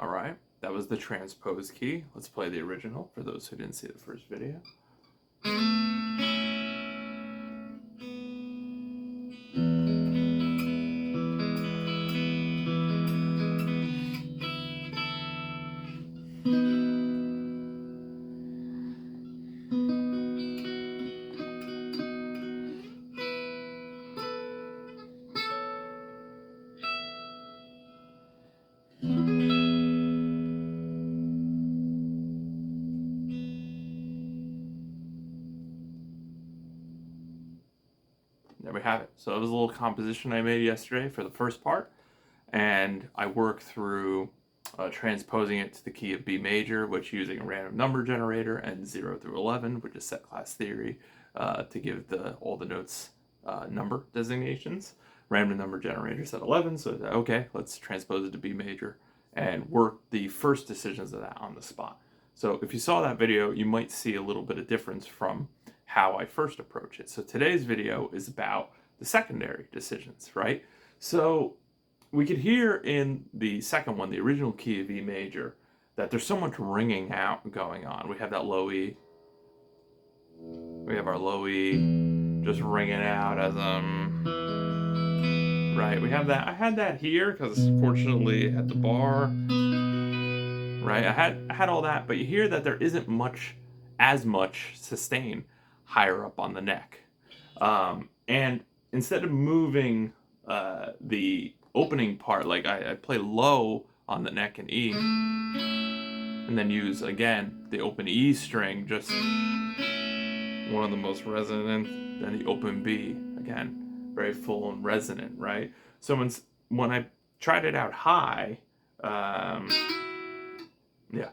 All right, that was the transpose key. Let's play the original for those who didn't see the first video. There we have it. So it was a little composition I made yesterday for the first part, and I worked through transposing it to the key of B major, which using a random number generator, and 0 through 11, which is set class theory, to give all the notes number designations. Random number generator set 11, so okay, let's transpose it to B major and work the first decisions of that on the spot. So if you saw that video, you might see a little bit of difference from how I first approach it. So today's video is about the secondary decisions, right? So we could hear in the second one, the original key of E major, that there's so much ringing out going on. We have that low E. We have our low E just ringing out as right. We have that. I had that here because fortunately it had the bar. Right. I had all that, but you hear that there isn't as much sustain higher up on the neck. And instead of moving the opening part, like I play low on the neck and E, and then use again the open E string, just one of the most resonant, then the open B, again very full and resonant, right? So when I tried it out high, yeah.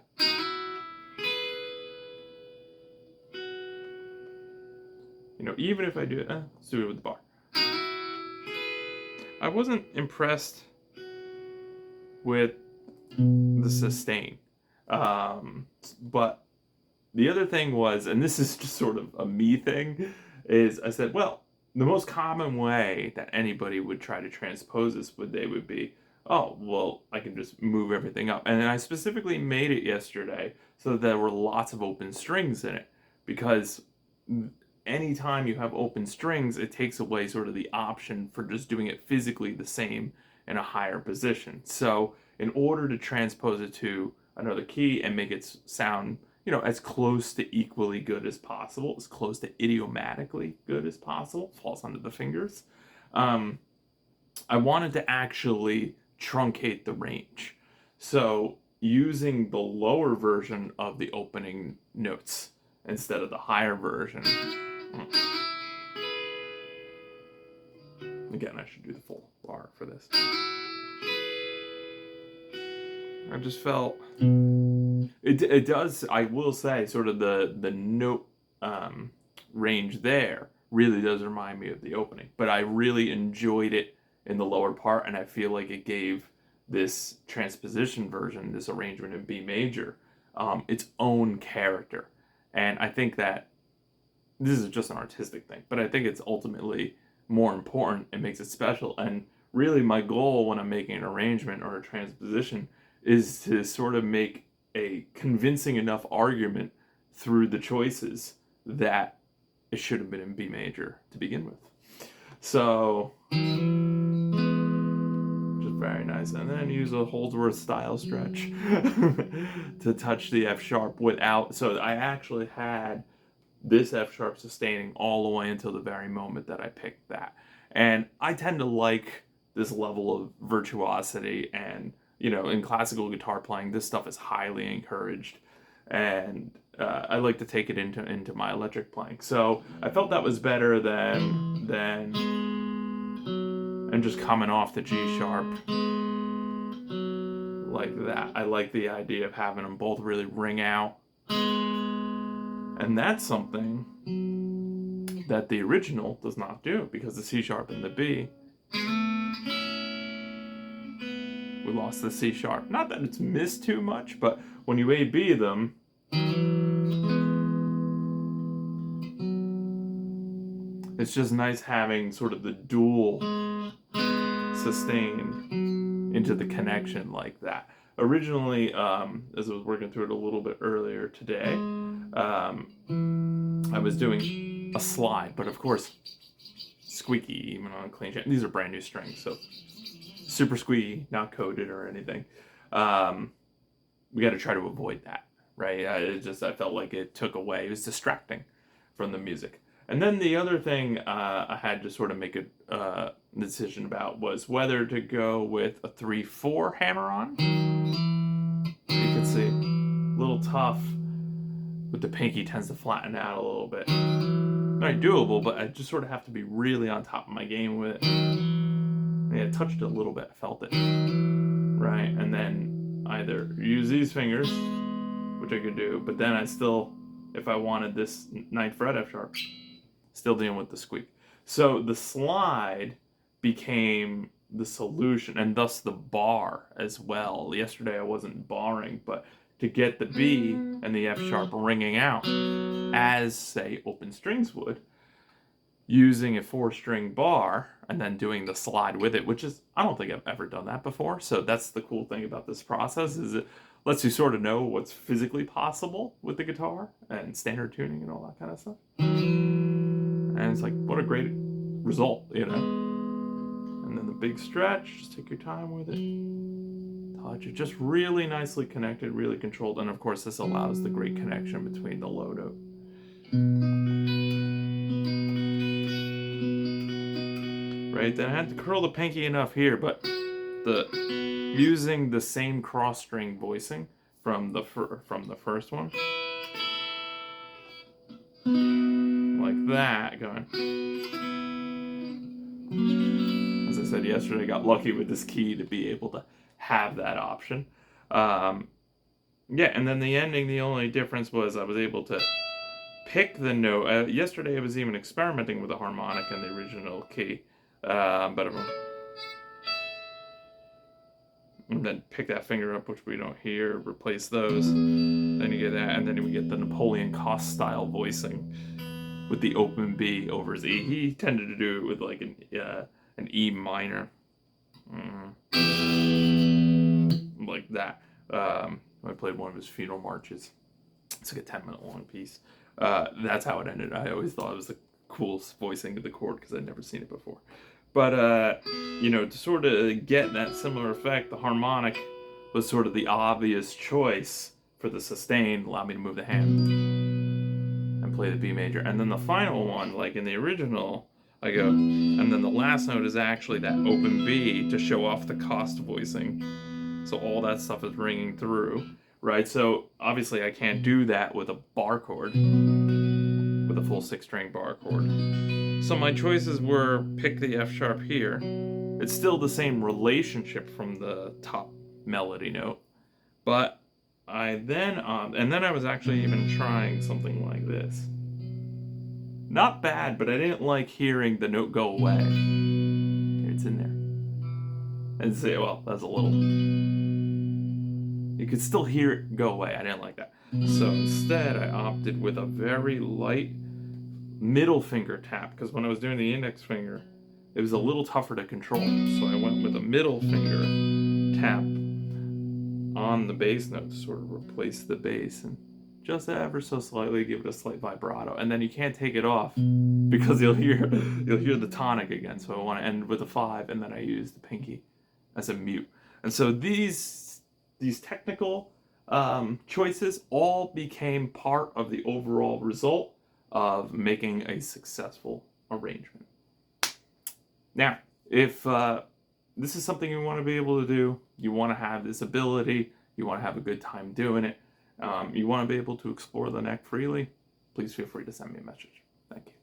Even if I do it, let's do it with the bar. I wasn't impressed with the sustain. But the other thing was, and this is just sort of a me thing, is I said, well, the most common way that anybody would try to transpose this would be, oh, well, I can just move everything up. And then I specifically made it yesterday so that there were lots of open strings in it, because anytime you have open strings, it takes away sort of the option for just doing it physically the same in a higher position. So in order to transpose it to another key and make it sound, as close to equally good as possible, as close to idiomatically good as possible, falls under the fingers, I wanted to actually truncate the range. So using the lower version of the opening notes instead of the higher version. Again, I should do the full bar for this. I just felt it does, I will say, sort of the note range there really does remind me of the opening, but I really enjoyed it in the lower part, and I feel like it gave this transposition version, this arrangement in B major, its own character. And I think that this is just an artistic thing, but I think it's ultimately more important. It makes it special. And really my goal when I'm making an arrangement or a transposition is to sort of make a convincing enough argument through the choices that it should have been in B major to begin with. So just very nice. And then use a Holdsworth style stretch to touch the F sharp without, so I actually had this F sharp sustaining all the way until the very moment that I picked that. And I tend to like this level of virtuosity, and in classical guitar playing, this stuff is highly encouraged, and I like to take it into my electric playing. So I felt that was better than and just coming off the G sharp like that. I like the idea of having them both really ring out. And that's something that the original does not do, because the C sharp and the B, we lost the C sharp. Not that it's missed too much, but when you A-B them, it's just nice having sort of the dual sustain into the connection like that. originally, as I was working through it a little bit earlier today, I was doing a slide, but of course, squeaky even on a clean chain. These are brand new strings, so super squeaky, not coated or anything. We got to try to avoid that, right? I felt like it took away. It was distracting from the music. And then the other thing I had to sort of make a decision about was whether to go with a 3/4 hammer-on. You can see a little tough, but the pinky tends to flatten out a little bit. Very doable, but I just sort of have to be really on top of my game with it. Yeah, I touched it a little bit, felt it, right? And then either use these fingers, which I could do, but then I still, if I wanted this 9th fret F sharp, still dealing with the squeak. So the slide became the solution, and thus the bar as well. Yesterday I wasn't barring, but to get the B and the F sharp ringing out as, say, open strings would, using a 4-string bar and then doing the slide with it, which is, I don't think I've ever done that before. So that's the cool thing about this process, is it lets you sort of know what's physically possible with the guitar and standard tuning and all that kind of stuff. And it's like, what a great result, you know? And then the big stretch, just take your time with it. Touch it, just really nicely connected, really controlled. And of course, this allows the great connection between the low note. Right, then I had to curl the pinky enough here, but using the same cross string voicing from the first one, like that, going. As I said yesterday, I got lucky with this key to be able to have that option. Yeah, and then the ending, the only difference was I was able to pick the note. Yesterday I was even experimenting with the harmonic in the original key. But and then pick that finger up, which we don't hear, replace those. Then you get that, and then we get the Napoleon Cost style voicing with the open B over Z. He tended to do it with like an E minor, like that. I played one of his funeral marches. It's like a 10-minute long piece. That's how it ended. I always thought it was the coolest voicing of the chord because I'd never seen it before. But, you know, to sort of get that similar effect, the harmonic was sort of the obvious choice for the sustain, allow me to move the hand and play the B major. And then the final one, like in the original, I go, and then the last note is actually that open B to show off the cost voicing. So all that stuff is ringing through, right? So obviously I can't do that with a bar chord, with a full 6-string bar chord. So my choices were pick the F sharp here. It's still the same relationship from the top melody note, but I then and then I was actually even trying something like this. Not bad, but I didn't like hearing the note go away. Here, it's in there. And say, well, that's a little. You could still hear it go away. I didn't like that. So instead, I opted with a very light middle finger tap, because when I was doing the index finger, it was a little tougher to control. So I went with a middle finger tap on the bass note to sort of replace the bass and just ever so slightly give it a slight vibrato. And then you can't take it off because you'll hear the tonic again. So I want to end with a 5, and then I use the pinky as a mute. And so these technical choices all became part of the overall result of making a successful arrangement. Now, if this is something you want to be able to do, you want to have this ability, you want to have a good time doing it, you want to be able to explore the neck freely, please feel free to send me a message. Thank you.